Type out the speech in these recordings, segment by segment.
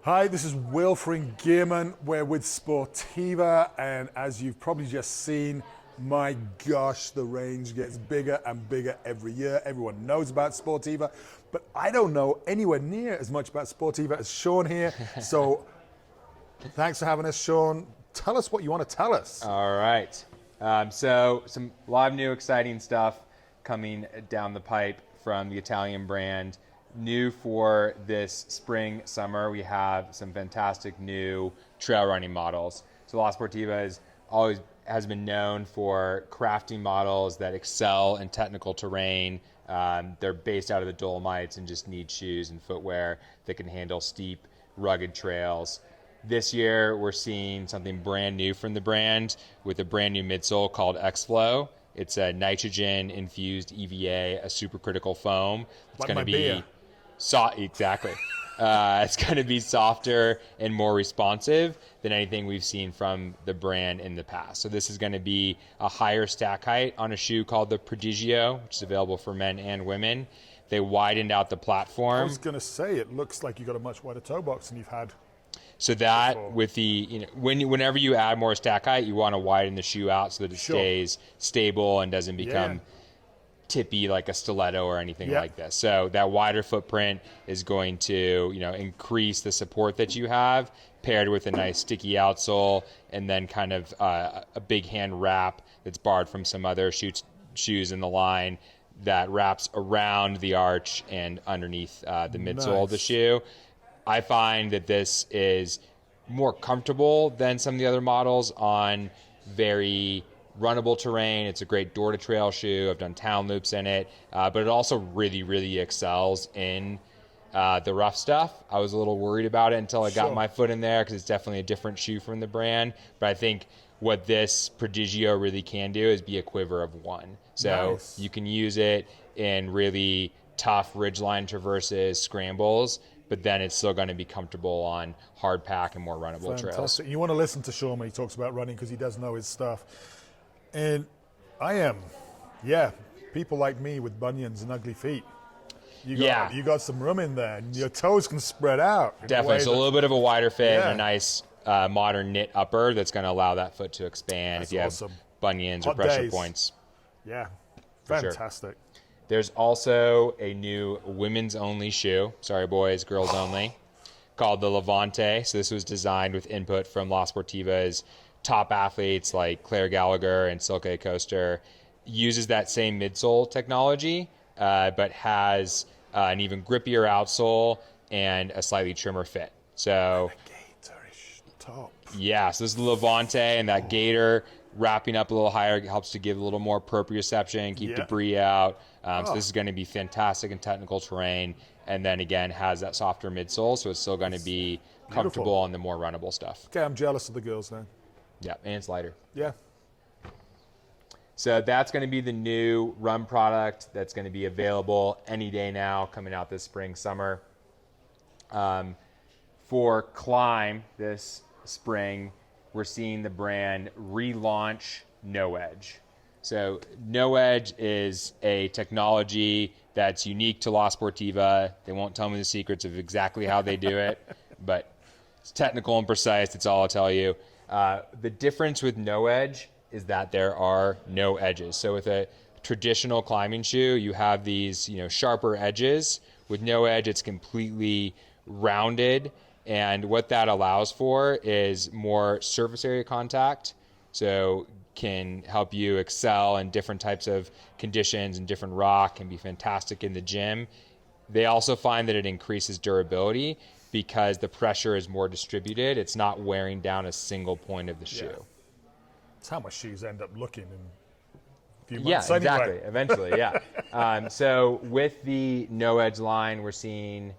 Hi, this is Will for Engearment. We're with Sportiva, and as you've probably just seen, my gosh, the range gets bigger and bigger every year. Everyone knows about Sportiva, but I don't know anywhere near as much about Sportiva as Sean here. So thanks for having us, Sean. Tell us what you want to tell us. All right. So some live new exciting stuff coming down the pipe from the Italian brand. New for this spring, summer, we have some fantastic new trail running models. So La Sportiva has been known for crafting models that excel in technical terrain. They're based out of the Dolomites and just need shoes and footwear that can handle steep, rugged trails. This year, we're seeing something brand new from the brand with a brand new midsole called X-Flow. It's a nitrogen-infused EVA, a supercritical foam. It's Like going my to be beer. Exactly. It's going to be softer and more responsive than anything we've seen from the brand in the past. So this is going to be a higher stack height on a shoe called the Prodigio, which is available for men and women. They widened out the I platform. was going to say, it looks like you got a much wider toe box than you've had. So that before. with the, whenever you add more stack height, you want to widen the shoe out so that it stays stable and doesn't become tippy like a stiletto or anything like this. So that wider footprint is going to, increase the support that you have, paired with a nice sticky outsole, and then kind of a big hand wrap that's borrowed from some other shoes in the line that wraps around the arch and underneath the midsole of the shoe. I find that this is more comfortable than some of the other models on very runnable terrain. It's a great door-to-trail shoe. I've done town loops in it, but it also really, really excels in the rough stuff. I was a little worried about it until I got my foot in there because it's definitely a different shoe from the brand. But I think what this Prodigio really can do is be a quiver of one. So you can use it in really tough ridgeline traverses, scrambles, but then it's still going to be comfortable on hard pack and more runnable trails. You want to listen to Sean when he talks about running because he does know his stuff. And people like me with bunions and ugly feet. You got some room in there, and your toes can spread out. Definitely, so a little bit of a wider fit and a nice modern knit upper that's going to allow that foot to expand if you have bunions or pressure points. Yeah, fantastic. Sure. There's also a new women's only shoe, sorry boys, girls only, called the Levante. So this was designed with input from La Sportiva's top athletes like Claire Gallagher and Silke Coaster. Uses that same midsole technology, but has an even grippier outsole and a slightly trimmer fit. So gator-ish top. Yeah, so this is the Levante, and that gator wrapping up a little higher helps to give a little more proprioception, keep debris out. So this is going to be fantastic in technical terrain, and then again has that softer midsole, so it's still going to be comfortable on the more runnable stuff. Okay, I'm jealous of the girls now. Yeah, and it's lighter. Yeah. So that's going to be the new run product that's going to be available any day now, coming out this spring, summer. For climb this spring, we're seeing the brand relaunch No Edge. So No Edge is a technology that's unique to La Sportiva. They won't tell me the secrets of exactly how they do it, but it's technical and precise. That's all I'll tell you. The difference with No Edge is that there are no edges. So with a traditional climbing shoe, you have these, sharper edges. With No Edge, it's completely rounded. And what that allows for is more surface area contact. So can help you excel in different types of conditions and different rock, can be fantastic in the gym. They also find that it increases durability because the pressure is more distributed. It's not wearing down a single point of the shoe. It's how my shoes end up looking in a few months anyway. Exactly. Eventually, so with the No Edge line, we're seeing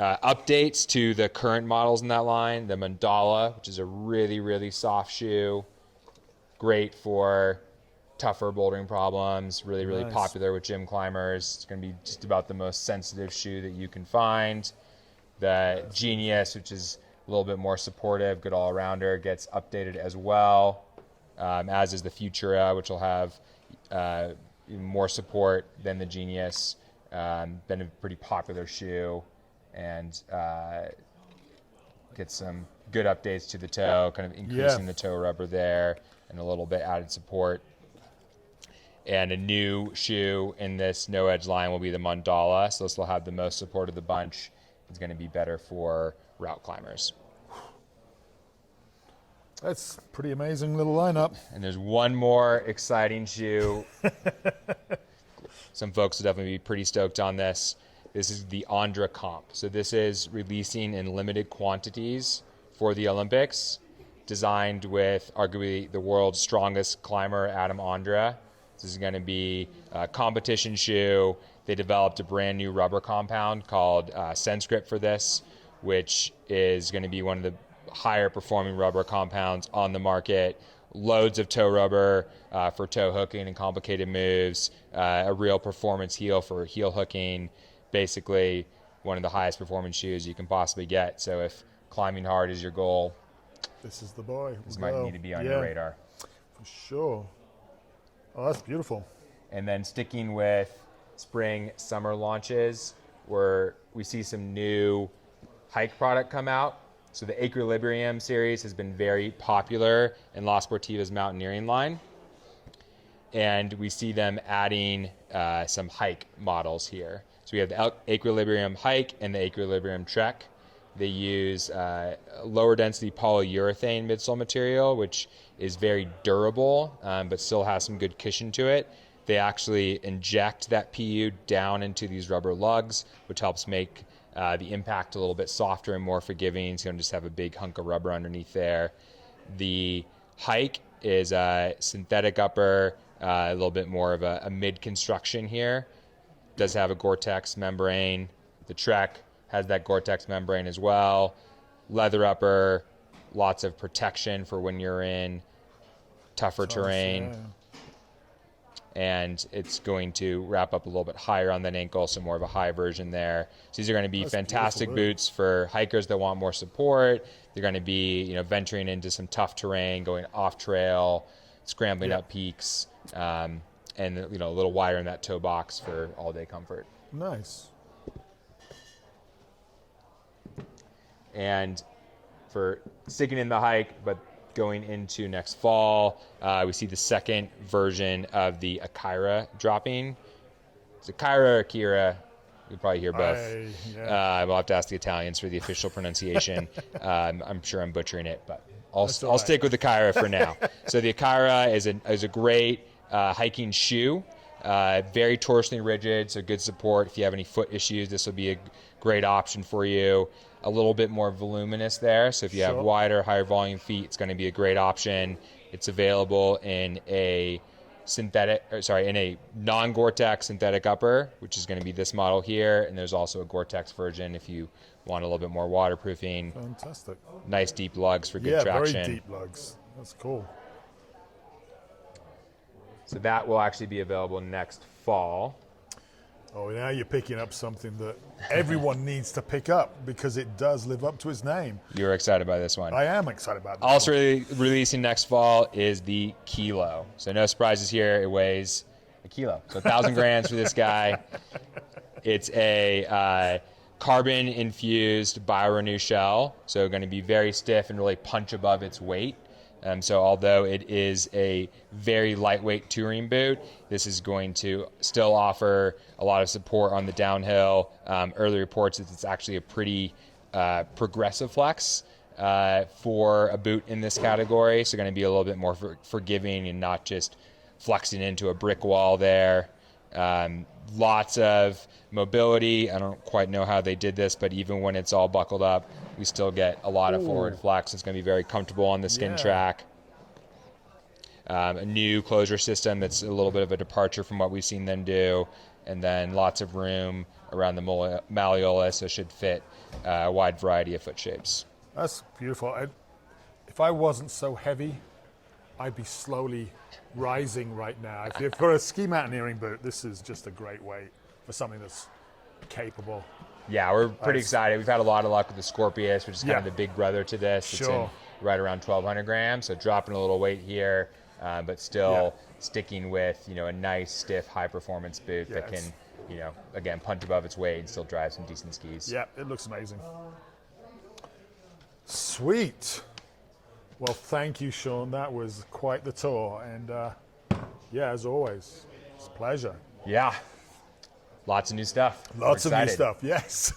updates to the current models in that line. The Mandala, which is a really, really soft shoe, great for tougher bouldering problems, really, really popular with gym climbers. It's going to be just about the most sensitive shoe that you can find. The Genius, which is a little bit more supportive, good all-arounder, gets updated as well, as is the Futura, which will have even more support than the Genius. Been a pretty popular shoe. and get some good updates to the toe, kind of increasing the toe rubber there, and a little bit added support. And a new shoe in this no edge line will be the Mandala. So this will have the most support of the bunch. It's going to be better for route climbers. That's a pretty amazing little lineup. And there's one more exciting shoe. Some folks will definitely be pretty stoked on this. This is the Andra Comp. So this is releasing in limited quantities for the Olympics, designed with arguably the world's strongest climber, Adam Andra. This is going to be a competition shoe. They developed a brand new rubber compound called Senscript for this, which is going to be one of the higher performing rubber compounds on the market. Loads of toe rubber for toe hooking and complicated moves. A real performance heel for heel hooking. Basically, one of the highest performing shoes you can possibly get. So if climbing hard is your goal, this is the boy. This might need to be on your radar. For sure. Oh, that's beautiful. And then sticking with spring, summer launches, where we see some new hike product come out. So the Equilibrium series has been very popular in La Sportiva's mountaineering line. And we see them adding some hike models here. So we have the Equilibrium Hike and the Equilibrium Trek. They use lower density polyurethane midsole material, which is very durable, but still has some good cushion to it. They actually inject that PU down into these rubber lugs, which helps make the impact a little bit softer and more forgiving. So you don't just have a big hunk of rubber underneath there. The Hike is a synthetic upper, a little bit more of a mid-construction here. Does have a Gore-Tex membrane. The Trek has that Gore-Tex membrane as well. Leather upper, lots of protection for when you're in tougher terrain. Yeah. And it's going to wrap up a little bit higher on that ankle, so more of a high version there. So these are going to be fantastic boots for hikers that want more support. They're going to be, venturing into some tough terrain, going off trail, scrambling up peaks, and a little wider in that toe box for all day comfort. Nice. And for sticking in the hike, but going into next fall, we see the second version of the Akira dropping. It's Ayra Akira. You'll probably hear both. We'll have to ask the Italians for the official pronunciation. I'm sure I'm butchering it, but I'll stick with Akira for now. So the Akira is a great hiking shoe. Very torsionally rigid, so good support. If you have any foot issues, this will be a great option for you. A little bit more voluminous there, so if you have wider, higher volume feet, it's going to be a great option. It's available in a non-Gore-Tex synthetic upper, which is going to be this model here, and there's also a Gore-Tex version if you want a little bit more waterproofing. Fantastic. Nice deep lugs for good traction. Yeah, very deep lugs. That's cool. So that will actually be available next fall. Oh, now you're picking up something that everyone needs to pick up because it does live up to its name. You're excited by this one. I am excited about this Also releasing next fall is the Kilo. So no surprises here. It weighs a kilo. So 1,000 grams for this guy. It's a carbon-infused BioRenew shell. So going to be very stiff and really punch above its weight. So although it is a very lightweight touring boot, this is going to still offer a lot of support on the downhill. Early reports that it's actually a pretty progressive flex for a boot in this category. So going to be a little bit more forgiving and not just flexing into a brick wall there. Lots of mobility. I don't quite know how they did this, but even when it's all buckled up, we still get a lot of forward flex. It's going to be very comfortable on the skin track. A new closure system that's a little bit of a departure from what we've seen them do. And then lots of room around the malleolus, so it should fit a wide variety of foot shapes. That's beautiful. If I wasn't so heavy, I'd be slowly rising right now. For a ski mountaineering boot, this is just a great weight for something that's capable. Yeah, we're pretty excited. We've had a lot of luck with the Scorpius, which is kind of the big brother to this. It's in right around 1,200 grams, so dropping a little weight here, but still sticking with a nice, stiff, high-performance boot that can again, punch above its weight and still drive some decent skis. Yeah, it looks amazing. Sweet. Well, thank you, Sean. That was quite the tour. And yeah, as always, it's a pleasure. Yeah. Lots of new stuff. Lots of new stuff, yes.